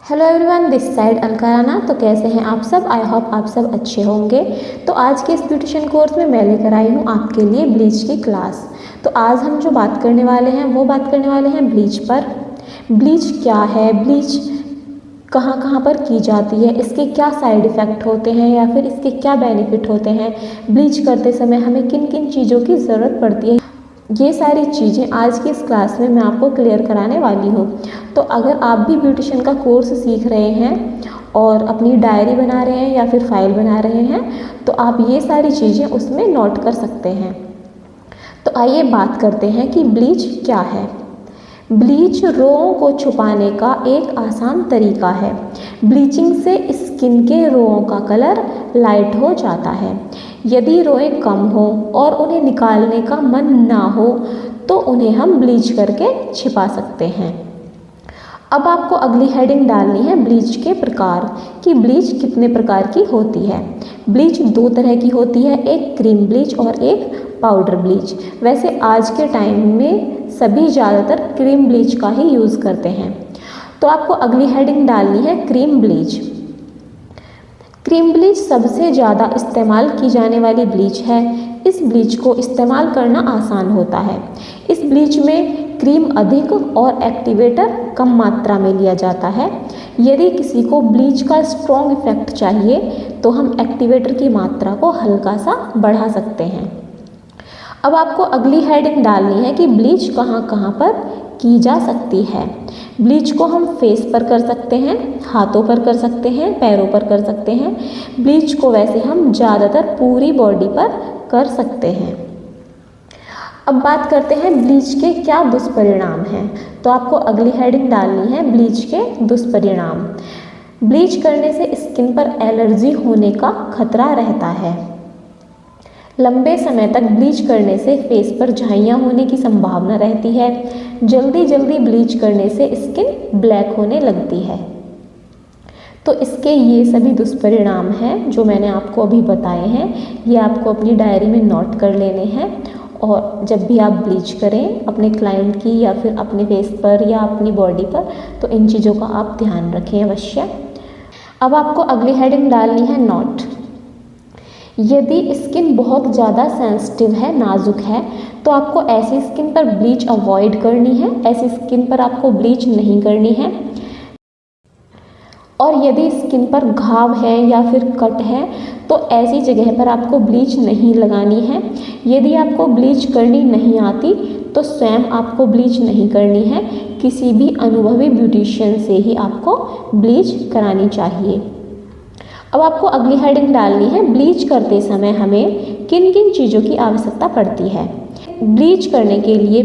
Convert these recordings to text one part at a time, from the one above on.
Hello everyone, this side Alka Rana. तो कैसे हैं आप सब? आई होप आप सब अच्छे होंगे। तो आज के इस ब्यूटिशियन कोर्स में मैं लेकर आई हूँ आपके लिए ब्लीच की क्लास। तो आज हम जो बात करने वाले हैं वो बात करने वाले हैं ब्लीच पर। ब्लीच क्या है, ब्लीच कहाँ कहाँ पर की जाती है, इसके क्या साइड इफ़ेक्ट होते हैं या फिर इसके क्या बेनिफिट होते हैं, ब्लीच करते समय हमें किन किन चीज़ों की ज़रूरत पड़ती है, ये सारी चीज़ें आज की इस क्लास में मैं आपको क्लियर कराने वाली हूँ। तो अगर आप भी ब्यूटिशियन का कोर्स सीख रहे हैं और अपनी डायरी बना रहे हैं या फिर फाइल बना रहे हैं तो आप ये सारी चीज़ें उसमें नोट कर सकते हैं। तो आइए बात करते हैं कि ब्लीच क्या है। ब्लीच रोओं को छुपाने का एक आसान तरीका है। ब्लीचिंग से स्किन के रोओं का कलर लाइट हो जाता है। यदि रोएं कम हो और उन्हें निकालने का मन ना हो तो उन्हें हम ब्लीच करके छिपा सकते हैं। अब आपको अगली हेडिंग डालनी है ब्लीच के प्रकार, कि ब्लीच कितने प्रकार की होती है। ब्लीच दो तरह की होती है, एक क्रीम ब्लीच और एक पाउडर ब्लीच। वैसे आज के टाइम में सभी ज़्यादातर क्रीम ब्लीच का ही यूज़ करते हैं। तो आपको अगली हेडिंग डालनी है क्रीम ब्लीच। क्रीम ब्लीच सबसे ज़्यादा इस्तेमाल की जाने वाली ब्लीच है। इस ब्लीच को इस्तेमाल करना आसान होता है। इस ब्लीच में क्रीम अधिक और एक्टिवेटर कम मात्रा में लिया जाता है। यदि किसी को ब्लीच का स्ट्रॉन्ग इफेक्ट चाहिए तो हम एक्टिवेटर की मात्रा को हल्का सा बढ़ा सकते हैं। अब आपको अगली हेडिंग डालनी है कि ब्लीच कहाँ कहाँ पर की जा सकती है। ब्लीच को हम फेस पर कर सकते हैं, हाथों पर कर सकते हैं, पैरों पर कर सकते हैं। ब्लीच को वैसे हम ज़्यादातर पूरी बॉडी पर कर सकते हैं। अब बात करते हैं ब्लीच के क्या दुष्परिणाम हैं। तो आपको अगली हेडिंग डालनी है ब्लीच के दुष्परिणाम। ब्लीच करने से स्किन पर एलर्जी होने का खतरा रहता है। लंबे समय तक ब्लीच करने से फेस पर झाइयाँ होने की संभावना रहती है। जल्दी जल्दी ब्लीच करने से स्किन ब्लैक होने लगती है। तो इसके ये सभी दुष्परिणाम हैं जो मैंने आपको अभी बताए हैं, ये आपको अपनी डायरी में नोट कर लेने हैं। और जब भी आप ब्लीच करें अपने क्लाइंट की या फिर अपने फेस पर या अपनी बॉडी पर, तो इन चीज़ों का आप ध्यान रखें अवश्य। अब आपको अगली हेडिंग डालनी है नोट। यदि स्किन बहुत ज़्यादा सेंसिटिव है, नाजुक है, तो आपको ऐसी स्किन पर ब्लीच अवॉइड करनी है। ऐसी स्किन पर आपको ब्लीच नहीं करनी है। और यदि स्किन पर घाव है या फिर कट है तो ऐसी जगह पर आपको ब्लीच नहीं लगानी है। यदि आपको ब्लीच करनी नहीं आती तो स्वयं आपको ब्लीच नहीं करनी है। किसी भी अनुभवी ब्यूटिशियन से ही आपको ब्लीच करानी चाहिए। अब आपको अगली हेडिंग डालनी है ब्लीच करते समय हमें किन किन चीज़ों की आवश्यकता पड़ती है। ब्लीच करने के लिए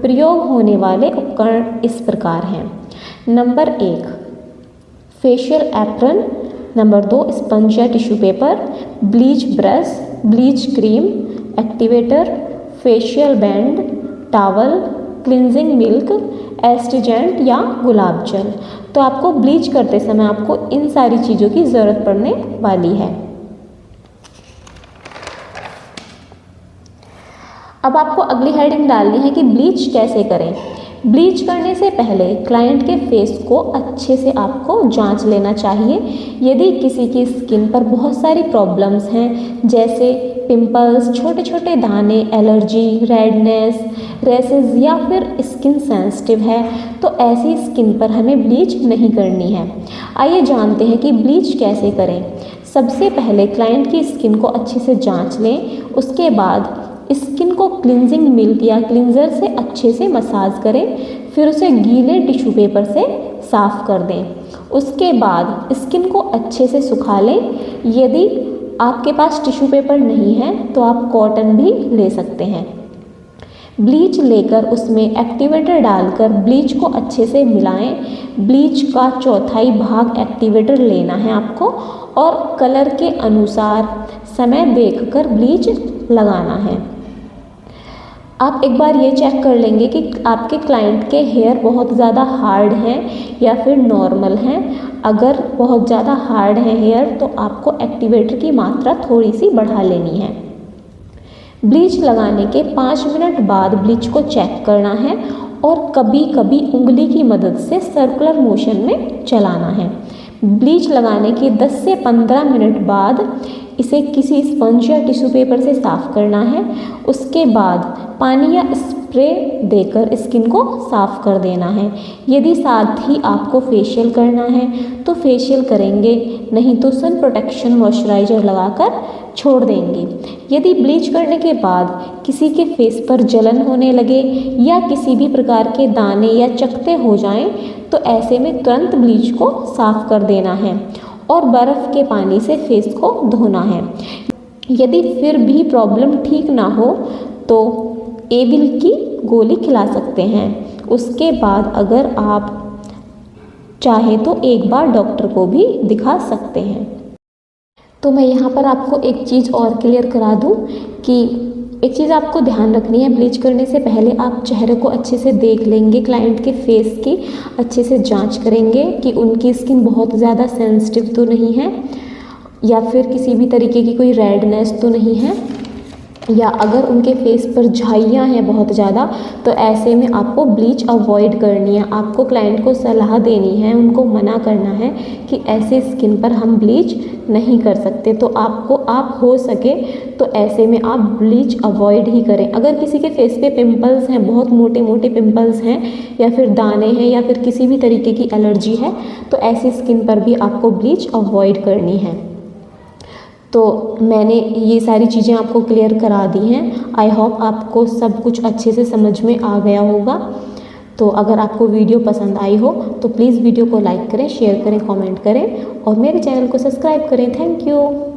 प्रयोग होने वाले उपकरण इस प्रकार हैं। Number 1 facial apron, number 2 sponge या tissue paper, bleach brush, bleach cream, activator, facial band, towel, cleansing milk, astringent या गुलाब जल। तो आपको ब्लीच करते समय आपको इन सारी चीज़ों की ज़रूरत पड़ने वाली है। अब आपको अगली हेडिंग डालनी है कि ब्लीच कैसे करें। ब्लीच करने से पहले क्लाइंट के फेस को अच्छे से आपको जांच लेना चाहिए। यदि किसी की स्किन पर बहुत सारी प्रॉब्लम्स हैं, जैसे पिंपल्स, छोटे छोटे दाने, एलर्जी, रेडनेस, रैसेस या फिर स्किन सेंसिटिव है, तो ऐसी स्किन पर हमें ब्लीच नहीं करनी है। आइए जानते हैं कि ब्लीच कैसे करें। सबसे पहले क्लाइंट की स्किन को अच्छे से जांच लें। उसके बाद स्किन को क्लिनजिंग मिल्क या क्लिनजर से अच्छे से मसाज करें। फिर उसे गीले टिश्यू पेपर से साफ़ कर दें। उसके बाद स्किन को अच्छे से सुखा लें। यदि आपके पास टिश्यू पेपर नहीं है तो आप कॉटन भी ले सकते हैं। ब्लीच लेकर उसमें एक्टिवेटर डालकर ब्लीच को अच्छे से मिलाएं। ब्लीच का चौथाई भाग एक्टिवेटर लेना है आपको और कलर के अनुसार समय देखकर ब्लीच लगाना है। आप एक बार ये चेक कर लेंगे कि आपके क्लाइंट के हेयर बहुत ज़्यादा हार्ड हैं या फिर नॉर्मल हैं। अगर बहुत ज़्यादा हार्ड है हेयर तो आपको एक्टिवेटर की मात्रा थोड़ी सी बढ़ा लेनी है। ब्लीच लगाने के 5 मिनट बाद ब्लीच को चेक करना है और कभी कभी उंगली की मदद से सर्कुलर मोशन में चलाना है। ब्लीच लगाने के 10 से 15 मिनट बाद इसे किसी स्पंज या टिश्यू पेपर से साफ़ करना है। उसके बाद पानी या स्प्रे देकर स्किन को साफ़ कर देना है। यदि साथ ही आपको फेशियल करना है तो फेशियल करेंगे, नहीं तो सन प्रोटेक्शन मॉइस्चराइज़र लगाकर छोड़ देंगे। यदि ब्लीच करने के बाद किसी के फेस पर जलन होने लगे या किसी भी प्रकार के दाने या चकत्ते हो जाएं, तो ऐसे में तुरंत ब्लीच को साफ़ कर देना है और बर्फ़ के पानी से फेस को धोना है। यदि फिर भी प्रॉब्लम ठीक ना हो तो एविल की गोली खिला सकते हैं। उसके बाद अगर आप चाहें तो एक बार डॉक्टर को भी दिखा सकते हैं। तो मैं यहाँ पर आपको एक चीज़ और क्लियर करा दूँ कि एक चीज़ आपको ध्यान रखनी है, ब्लीच करने से पहले आप चेहरे को अच्छे से देख लेंगे, क्लाइंट के फेस की अच्छे से जांच करेंगे कि उनकी स्किन बहुत ज़्यादा सेंसिटिव तो नहीं है या फिर किसी भी तरीके की कोई रेडनेस तो नहीं है, या अगर उनके फेस पर झाइयाँ हैं बहुत ज़्यादा, तो ऐसे में आपको ब्लीच अवॉइड करनी है। आपको क्लाइंट को सलाह देनी है, उनको मना करना है कि ऐसे स्किन पर हम ब्लीच नहीं कर सकते। तो आप हो सके तो ऐसे में आप ब्लीच अवॉइड ही करें। अगर किसी के फेस पे पिंपल्स हैं, बहुत मोटे मोटे पिंपल्स हैं या फिर दाने हैं या फिर किसी भी तरीके की एलर्जी है, तो ऐसी स्किन पर भी आपको ब्लीच अवॉइड करनी है। तो मैंने ये सारी चीज़ें आपको क्लियर करा दी हैं। आई होप आपको सब कुछ अच्छे से समझ में आ गया होगा। तो अगर आपको वीडियो पसंद आई हो तो प्लीज़ वीडियो को लाइक करें, शेयर करें, कमेंट करें और मेरे चैनल को सब्सक्राइब करें। Thank you.